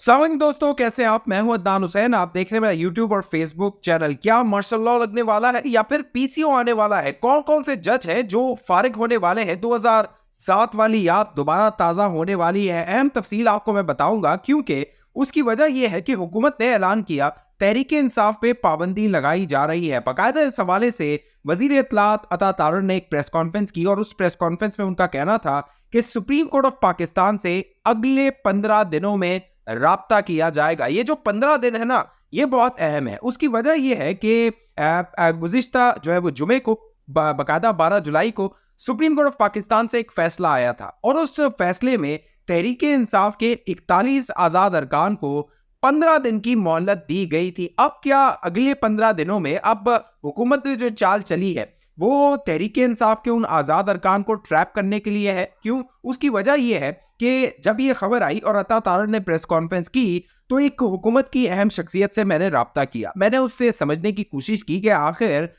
सलाम दोस्तों, कैसे हैं आप? मैं हूं अदनान हुसैन। आप देख रहे हैं मेरा यूट्यूब और फेसबुक चैनल। क्या मार्शल लॉ लगने वाला है या फिर पीसीओ आने वाला है? कौन कौन से जज हैं जो फारिग होने वाले हैं? 2007 वाली याद दोबारा ताजा होने वाली है। अहम तफसील आपको मैं बताऊंगा, क्योंकि उसकी वजह यह है कि हुकूमत ने ऐलान किया तहरीक इंसाफ पे पाबंदी लगाई जा रही है। बाकायदा इस हवाले से वजीर इत्तलात अता तारड़ ने एक प्रेस कॉन्फ्रेंस की और उस प्रेस कॉन्फ्रेंस में उनका कहना था कि सुप्रीम कोर्ट ऑफ पाकिस्तान से अगले 15 दिनों में राब्ता किया जाएगा। ये जो 15 दिन है ना, ये बहुत अहम है। उसकी वजह यह है कि गुज़िश्ता जो है वो जुमे को बाकायदा 12 जुलाई को सुप्रीम कोर्ट ऑफ पाकिस्तान से एक फैसला आया था और उस फैसले में तहरीक इंसाफ के 41 आज़ाद अरकान को 15 दिन की मोहलत दी गई थी। अब क्या अगले 15 दिनों में अब हुकूमत ने जो चाल चली है वो तहरीक इंसाफ के उन आज़ाद अरकान को ट्रैप करने के लिए है। क्यों? उसकी वजह यह है कि जब ये खबर आई और अता तारड़ ने प्रेस कॉन्फ्रेंस की तो एक हुकूमत की अहम शख्सियत से मैंने राब्ता किया। मैंने उससे समझने की कोशिश की कि आखिर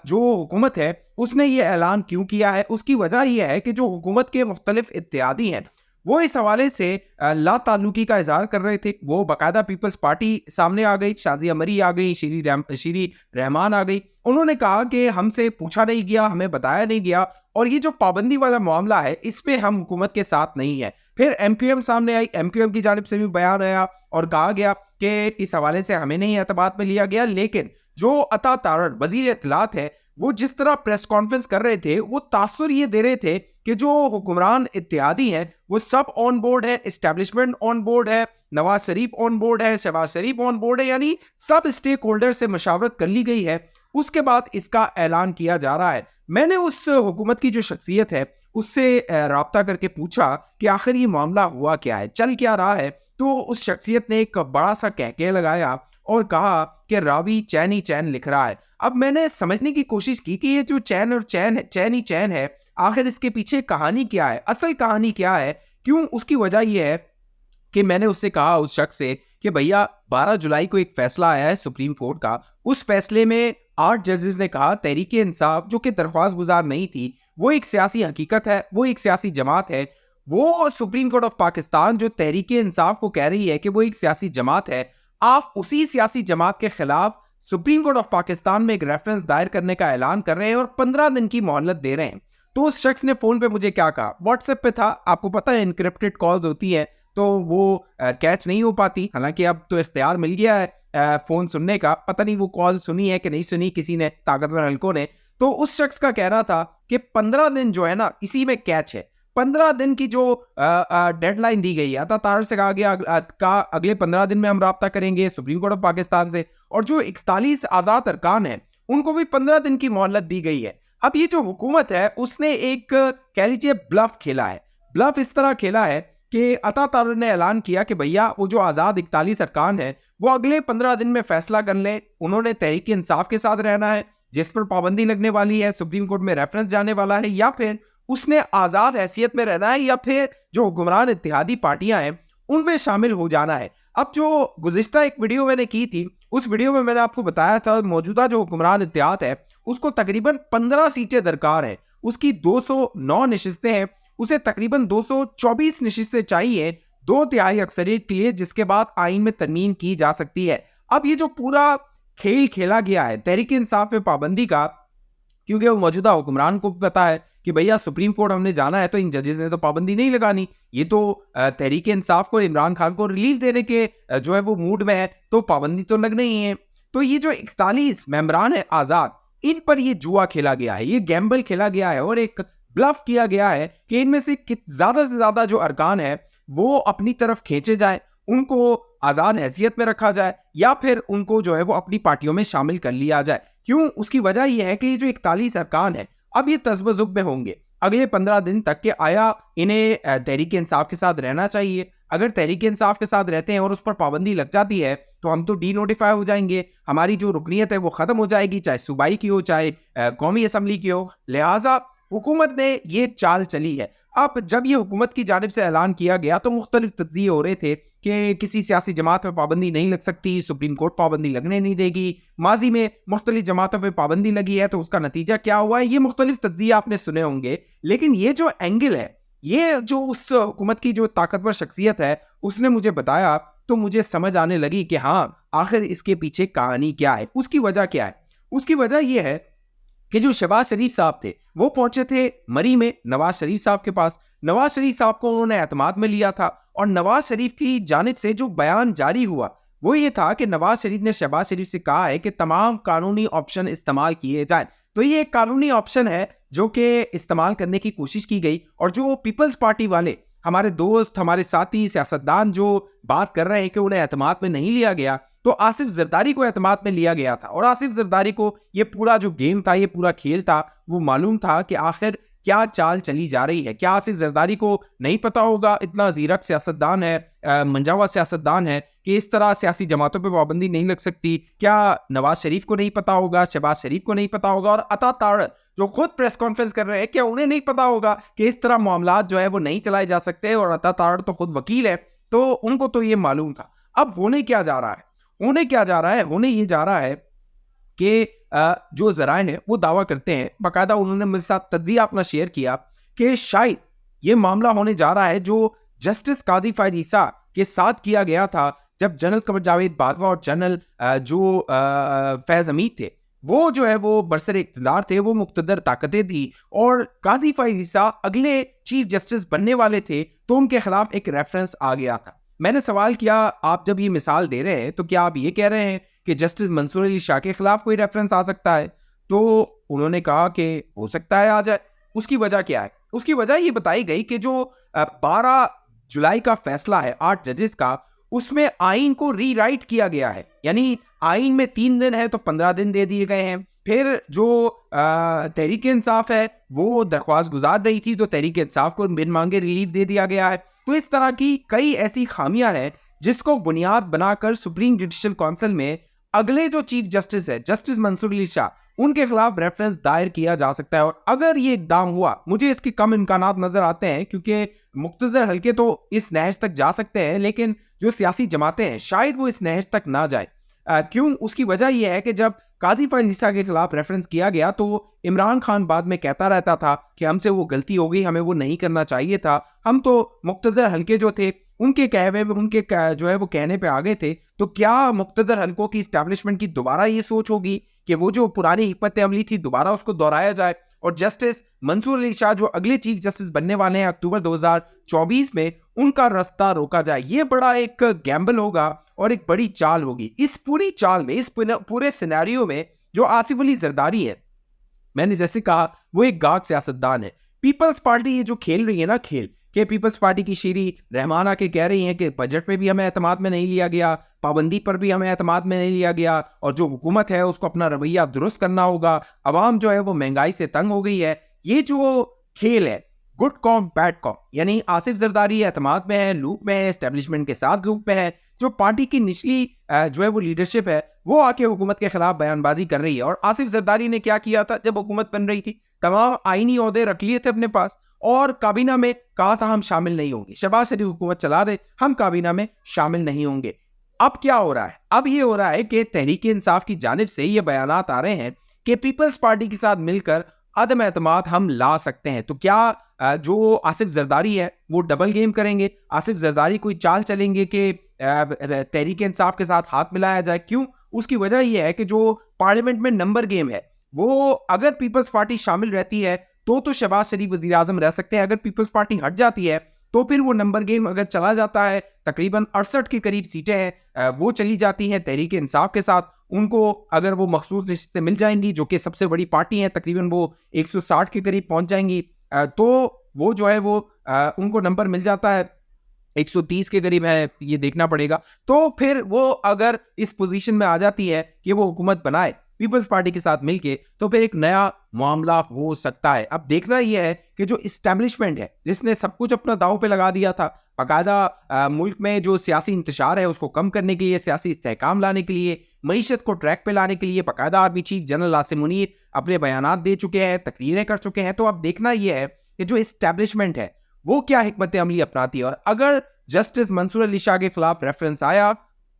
जो हुकूमत है उसने ये ऐलान क्यों किया है। उसकी वजह यह है कि जो हुकूमत के मुख्तलिफ इत्तेहादी हैं वो इस हवाले से ला ताल्लुकी का इजहार कर रहे थे। वो बाकायदा पीपल्स पार्टी सामने आ गई, शाजिया मरी आ गई, शीरी रहमान आ गई। उन्होंने कहा कि हमसे पूछा नहीं गया, हमें बताया नहीं गया और ये जो पाबंदी वाला मामला है इस पे हम हुकूमत के साथ नहीं है। फिर एमक्यूएम सामने आई, एमक्यूएम की जानिब से भी बयान आया और कहा गया कि इस हवाले से हमें नहीं एतबार में लिया गया। लेकिन जो अता तारड़ वजीर इत्तलात है वो जिस तरह प्रेस कॉन्फ्रेंस कर रहे थे वो तासुर ये दे रहे थे कि जो हुक्मरान इत्तेहादी हैं वो सब ऑन बोर्ड है, एस्टेब्लिशमेंट ऑन बोर्ड है, नवाज शरीफ ऑन बोर्ड है, शहबाज शरीफ ऑन बोर्ड है, यानी सब स्टेक होल्डर से मशावरत कर ली गई है। उसके बाद इसका ऐलान किया जा रहा है। मैंने उस हुकूमत की जो शख्सियत है उससे राब्ता करके पूछा कि आखिर ये मामला हुआ क्या है, चल क्या रहा है। तो उस शख्सियत ने एक बड़ा सा कहके लगाया और कहा कि रावी चैन ही चैन लिख रहा है। अब मैंने समझने की कोशिश की कि ये जो चैन और चैन है, चैन ही चैन है, आखिर इसके पीछे कहानी क्या है, असल कहानी क्या है, क्यों? उसकी वजह यह है कि मैंने उससे कहा, उस शख्स से, कि भैया 12 जुलाई को एक फैसला आया है सुप्रीम कोर्ट का। उस फैसले में 8 जजेस ने कहा तहरीक इंसाफ जो कि दरख्वास्त गुजार नहीं थी वो एक सियासी हकीकत है, वो एक सियासी जमात है। वो सुप्रीम कोर्ट ऑफ पाकिस्तान जो तहरीक इंसाफ को कह रही है कि वो एक सियासी जमात है, आप उसी सियासी जमात के खिलाफ सुप्रीम कोर्ट ऑफ पाकिस्तान में एक रेफरेंस दायर करने का ऐलान कर रहे हैं और 15 दिन की मोहलत दे रहे हैं। तो उस शख्स ने फोन पे मुझे क्या कहा, व्हाट्सएप पे था, आपको पता है इनक्रिप्टेड कॉल्स होती है तो वो कैच नहीं हो पाती। हालांकि अब तो इख्तियार मिल गया है फोन सुनने का, पता नहीं वो कॉल सुनी है कि नहीं सुनी किसी ने, ताकतवर हल्कों ने। तो उस शख्स का कहना था कि 15 दिन जो है ना इसी में कैच है। 15 दिन की जो डेडलाइन दी गई है, अता तारड़ से कहा गया अगले 15 दिन में हम राब्ता करेंगे सुप्रीम कोर्ट ऑफ पाकिस्तान से। और जो 41 आज़ाद अरकान हैं उनको भी 15 दिन की मोहलत दी गई है। अब ये जो हुकूमत है उसने एक कह लीजिए ब्लफ खेला है। ब्लफ इस तरह खेला है कि अता तारड़ ने ऐलान किया कि भैया वो जो आज़ाद 41 अरकान है वो अगले 15 दिन में फैसला कर लें। उन्होंने तहरीक इंसाफ के साथ रहना है जिस पर पाबंदी लगने वाली है, सुप्रीम कोर्ट में रेफरेंस जाने वाला है, या फिर उसने आज़ाद हैसियत में रहना है, या फिर जो हुक्मरान इत्तेहादी पार्टियां हैं उनमें शामिल हो जाना है। अब जो गुज़िश्ता एक वीडियो मैंने की थी उस वीडियो में मैंने आपको बताया था मौजूदा जो हुक्मरान इत्तेहाद है उसको तकरीबन 15 सीटें दरकार है, उसकी 209 नशिस्तें हैं, उसे तकरीबन 224 नशिस्तें चाहिए 2/3 अक्सरियत के लिए, जिसके बाद आइन में तरमीम की जा सकती है। अब ये जो पूरा खेल खेला गया है तहरीक इंसाफ में पाबंदी का, क्योंकि वो मौजूदा हुक्मरान को पता है कि भैया सुप्रीम कोर्ट हमने जाना है तो इन जजेस ने तो पाबंदी नहीं लगानी, ये तो तहरीक इंसाफ को, इमरान खान को रिलीफ देने के जो है वो मूड में है, तो पाबंदी तो लगनी ही है। तो ये जो 41 मेंबरान है आज़ाद, इन पर ये जुआ खेला गया है, ये गैम्बल खेला गया है और एक ब्लफ किया गया है कि इनमें से ज़्यादा से ज़्यादा जो अरकान है वो अपनी तरफ खींचे जाए, उनको आज़ाद हैसियत में रखा जाए, या फिर उनको जो है वो अपनी पार्टियों में शामिल कर लिया जाए। क्यों? उसकी वजह यह है कि ये जो 41 अरकान है अब ये तज़्बुज़ुब में होंगे अगले 15 दिन तक कि आया इन्हें तहरीक इंसाफ के साथ रहना चाहिए। अगर तहरीक इंसाफ के साथ रहते हैं और उस पर पाबंदी लग जाती है तो हम तो डी नोटिफाई हो जाएंगे, हमारी जो रुकनीत है वो ख़त्म हो जाएगी, चाहे सूबाई की हो चाहे कौमी असम्बली की हो। लिहाजा हुकूमत ने ये चाल चली है। अब जब ये हुकूमत की जानिब से ऐलान किया गया तो मुख्तलिफ तज्ज़िये हो रहे थे कि किसी सियासी जमात पर पाबंदी नहीं लग सकती, सुप्रीम कोर्ट पाबंदी लगने नहीं देगी, माजी में मुख्तलिफ जमातों पर पाबंदी लगी है तो उसका नतीजा क्या हुआ है, ये मुख्तलिफ तज्ज़िये आपने सुने होंगे। लेकिन ये जो एंगल है, ये जो उस हुकूमत की जो ताकतवर शख्सियत है उसने मुझे बताया, तो मुझे समझ आने लगी कि हाँ, आखिर इसके पीछे कहानी क्या है, उसकी वजह क्या है। उसकी वजह ये है कि जो शहबाज शरीफ साहब थे वो पहुंचे थे मरी में नवाज शरीफ साहब के पास। नवाज शरीफ साहब को उन्होंने एतमाद में लिया था और नवाज शरीफ की जानिब से जो बयान जारी हुआ वो ये था कि नवाज शरीफ ने शहबाज शरीफ से कहा है कि तमाम कानूनी ऑप्शन इस्तेमाल किए जाएं। तो ये एक कानूनी ऑप्शन है जो कि इस्तेमाल करने की कोशिश की गई, और जो पीपल्स पार्टी वाले हमारे दोस्त, हमारे साथी सियासतदान जो बात कर रहे हैं कि उन्हें एतमाद में नहीं लिया गया, तो आसिफ जरदारी को एतमाद में लिया गया था। और आसिफ जरदारी को ये पूरा जो गेम था, ये पूरा खेल था, वो मालूम था कि आखिर क्या चाल चली जा रही है। क्या आसिफ जरदारी को नहीं पता होगा, इतना ज़ीरक सियासतदान है, मंजा हुआ सियासतदान है, कि इस तरह सियासी जमातों पर पाबंदी नहीं लग सकती? क्या नवाज शरीफ को नहीं पता होगा, शहबाज शरीफ को नहीं पता होगा, और अता ताड़ जो खुद प्रेस कॉन्फ्रेंस कर रहे हैं, क्या उन्हें नहीं पता होगा कि इस तरह मामलात जो है वो नहीं चलाए जा सकते? और अता ताड़ तो खुद वकील है, तो उनको तो ये मालूम था। अब होने क्या जा रहा है? होने क्या जा रहा है? होने ये जा रहा है कि जो ज़राए हैं वो दावा करते हैं, बाकायदा उन्होंने मेरे साथ तज्ज़िया अपना शेयर किया कि शायद ये मामला होने जा रहा है जो जस्टिस काजी फ़ायद ईसा के साथ किया गया था, जब जनरल कमर जावेद बाजवा और जनरल जो फैज़ हमीद थे, वो जो है वो बरसर इक़्तिदार थे, वो मुक़्तदर ताकतें थी, और काजी फ़ायद ईसा अगले चीफ जस्टिस बनने वाले थे, तो उनके खिलाफ एक रेफरेंस आ गया था। मैंने सवाल किया, आप जब ये मिसाल दे रहे हैं तो क्या आप ये कह रहे हैं कि जस्टिस मंसूर अली शाह के खिलाफ कोई रेफरेंस आ सकता है? तो उन्होंने कहा कि हो सकता है आ जाए। उसकी वजह क्या है? उसकी वजह ये बताई गई कि जो 12 जुलाई का फैसला है 8 जजेस का, उसमें आइन को रीराइट किया गया है। यानी आइन में 3 दिन है तो 15 दिन दे दिए गए हैं। फिर जो तहरीक इंसाफ है वो दरख्वास्त गुजार रही थी, तो तहरीक इंसाफ को बिन मांगे रिलीफ दे दिया गया है। तो इस तरह की कई ऐसी खामियां हैं जिसको बुनियाद बनाकर सुप्रीम जुडिशल काउंसिल में अगले जो चीफ जस्टिस है, जस्टिस मंसूर अली शाह, उनके खिलाफ रेफरेंस दायर किया जा सकता है। और अगर ये इकदाम हुआ, मुझे इसके कम इम्कानात नजर आते हैं, क्योंकि मुख्तसर हल्के तो इस नहज तक जा सकते हैं, लेकिन जो सियासी जमातें हैं शायद वो इस नहज तक ना जाए। क्यों? उसकी वजह यह है कि जब काजी फ़ायद ईसा के खिलाफ रेफरेंस किया गया तो इमरान खान बाद में कहता रहता था कि हमसे वो गलती हो गई, हमें वो नहीं करना चाहिए था, हम तो मुख्तदर हल्के जो थे उनके कहवे में, उनके जो है वो कहने पे आ गए थे। तो क्या मुख्तदर हल्कों की इस्टेब्लिशमेंट की दोबारा ये सोच होगी कि वो जो पुरानी हिकमत अमली थी दोबारा उसको दोहराया जाए? और जस्टिस मंसूर अली शाह जो अगले चीफ जस्टिस बनने वाले हैं अक्टूबर 2024 में, उनका रास्ता रोका जाए। ये बड़ा एक गैम्बल होगा और एक बड़ी चाल होगी। इस पूरी चाल में, इस पूरे सिनेरियो में जो आसिफ अली जरदारी है, मैंने जैसे कहा वो एक गाग सियासतदान है। पीपल्स पार्टी ये जो खेल रही है ना खेल, कि पीपल्स पार्टी की शीरी रहमान आके कह रही हैं कि बजट में भी हमें एतमाद में नहीं लिया गया, पाबंदी पर भी हमें एतमाद में नहीं लिया गया, और जो हुकूमत है उसको अपना रवैया दुरुस्त करना होगा, अवाम जो है वो महंगाई से तंग हो गई है। ये जो खेल है, गुड कॉम बैड कॉम, यानी आसिफ जरदारी एतमाद में है, लूप में है, एस्टेब्लिशमेंट के साथ लूप में है, जो पार्टी की निचली जो है वो लीडरशिप है वो आके हुकूमत के खिलाफ बयानबाजी कर रही है। और आसिफ जरदारी ने क्या किया था जब हुकूमत बन रही थी? तमाम आईनी ओहदे रख लिए थे अपने पास, और काबीना में कहा था हम शामिल नहीं होंगे। शहबाज शरीफ हुकूमत चला रहे, हम काबीना में शामिल नहीं होंगे। अब क्या हो रहा है? अब ये हो रहा है कि तहरीक इंसाफ की जानिब से ये बयानात आ रहे हैं कि पीपल्स पार्टी के साथ मिलकर अदम एतमाद हम ला सकते हैं। तो क्या जो आसिफ जरदारी है वो डबल गेम करेंगे? आसिफ जरदारी कोई चाल चलेंगे कि तहरीक इंसाफ के साथ हाथ मिलाया जाए? क्यों? उसकी वजह यह है कि जो पार्लियामेंट में नंबर गेम है, वो अगर पीपल्स पार्टी शामिल रहती है तो शहबाज शरीफ वज़ीर आज़म रह सकते हैं। अगर पीपल्स पार्टी हट जाती है तो फिर वो नंबर गेम अगर चला जाता है, तकरीबन 68 के करीब सीटें हैं वो चली जाती हैं तहरीक इंसाफ के साथ। उनको अगर वो मखसूस रिश्ते मिल जाएंगी, जो कि सबसे बड़ी पार्टी है, तकरीबन वो 160 के करीब पहुंच जाएंगी, तो वो जो है वो उनको नंबर मिल जाता है, 130 के करीब है, ये देखना पड़ेगा। तो फिर वो अगर इस पोजीशन में आ जाती है कि वो हुकूमत बनाए पीपल्स पार्टी के साथ मिलके, तो फिर एक नया मामला हो सकता है। अब देखना यह है कि जो इस्टेब्लिशमेंट है जिसने सब कुछ अपना दांव पे लगा दिया था, बाकायदा मुल्क में जो सियासी इंतशार है उसको कम करने के लिए, सियासी इस्तेहकाम लाने के लिए, मईशत को ट्रैक पे लाने के लिए, बाकायदा army chief general Asim Munir अपने बयानात दे चुके हैं, तकरीरें कर चुके हैं। तो अब देखना यह है कि जो इस्टेब्लिशमेंट है वो क्या हिकमत अमली अपनाती है। और अगर जस्टिस मंसूर अली शाह के खिलाफ रेफरेंस आया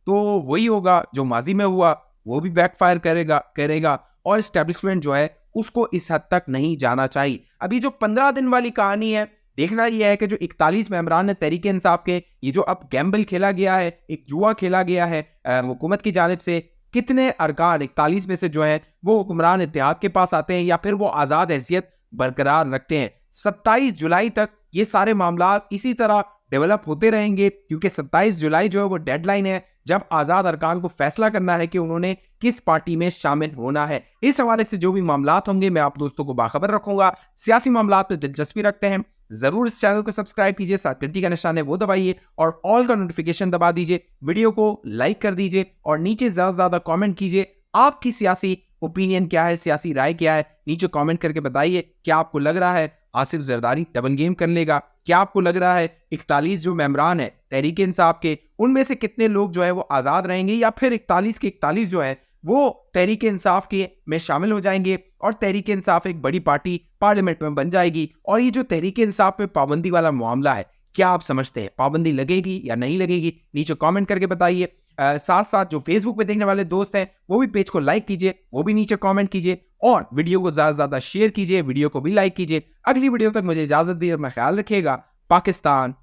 तो वही होगा जो माजी में हुआ, वो भी बैकफायर करेगा और एस्टेब्लिशमेंट जो है उसको इस हद तक नहीं जाना चाहिए। अभी जो 15 दिन वाली कहानी है देखना यह है कि जो 41 मेंबरान है तहरीक इंसाफ के, ये जो अब गैम्बल खेला गया है, एक जुआ खेला गया है हुकूमत की जानिब से, कितने अरकान 41 में से जो है वो हुक्मरान इत्तेहाद के पास आते हैं या फिर वो आज़ाद हैसियत बरकरार रखते हैं। 27 जुलाई तक ये सारे मामला इसी तरह डेवलप होते रहेंगे, क्योंकि 27 जुलाई जो है वो डेडलाइन है जब आज़ाद अरकान को फैसला करना है कि उन्होंने किस पार्टी में शामिल होना है। इस हवाले से जो भी मामलात होंगे मैं आप दोस्तों को बाखबर रखूंगा। सियासी मामलात में दिलचस्पी रखते हैं, जरूर इस चैनल को सब्सक्राइब कीजिए, साथ घंटी का निशान है वो दबाइए और ऑल का नोटिफिकेशन दबा दीजिए। वीडियो को लाइक कर दीजिए और नीचे ज्यादा से ज्यादा कमेंट कीजिए। आपकी सियासी ओपिनियन क्या है, सियासी राय क्या है, नीचे कमेंट करके बताइए। क्या आपको लग रहा है आसिफ जरदारी डबल गेम कर लेगा? क्या आपको लग रहा है 41 जो मेंबरान है तहरीक इंसाफ के, उनमें से कितने लोग जो है वो आजाद रहेंगे या फिर 41 के 41 जो है वो तहरीक इंसाफ के में शामिल हो जाएंगे और तहरीक इंसाफ एक बड़ी पार्टी पार्लियामेंट में बन जाएगी? और ये जो तहरीक इंसाफ में पाबंदी वाला मामला है, क्या आप समझते हैं पाबंदी लगेगी या नहीं लगेगी? नीचे कमेंट करके बताइए। साथ साथ जो फेसबुक पे देखने वाले दोस्त हैं वो भी पेज को लाइक कीजिए, वो भी नीचे कमेंट कीजिए और वीडियो को ज्यादा से ज्यादा शेयर कीजिए, वीडियो को भी लाइक कीजिए। अगली वीडियो तक मुझे इजाजत दीजिए, अपना ख्याल रखिएगा। पाकिस्तान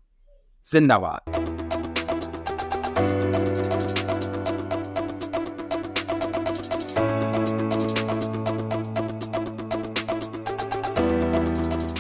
जिंदाबाद।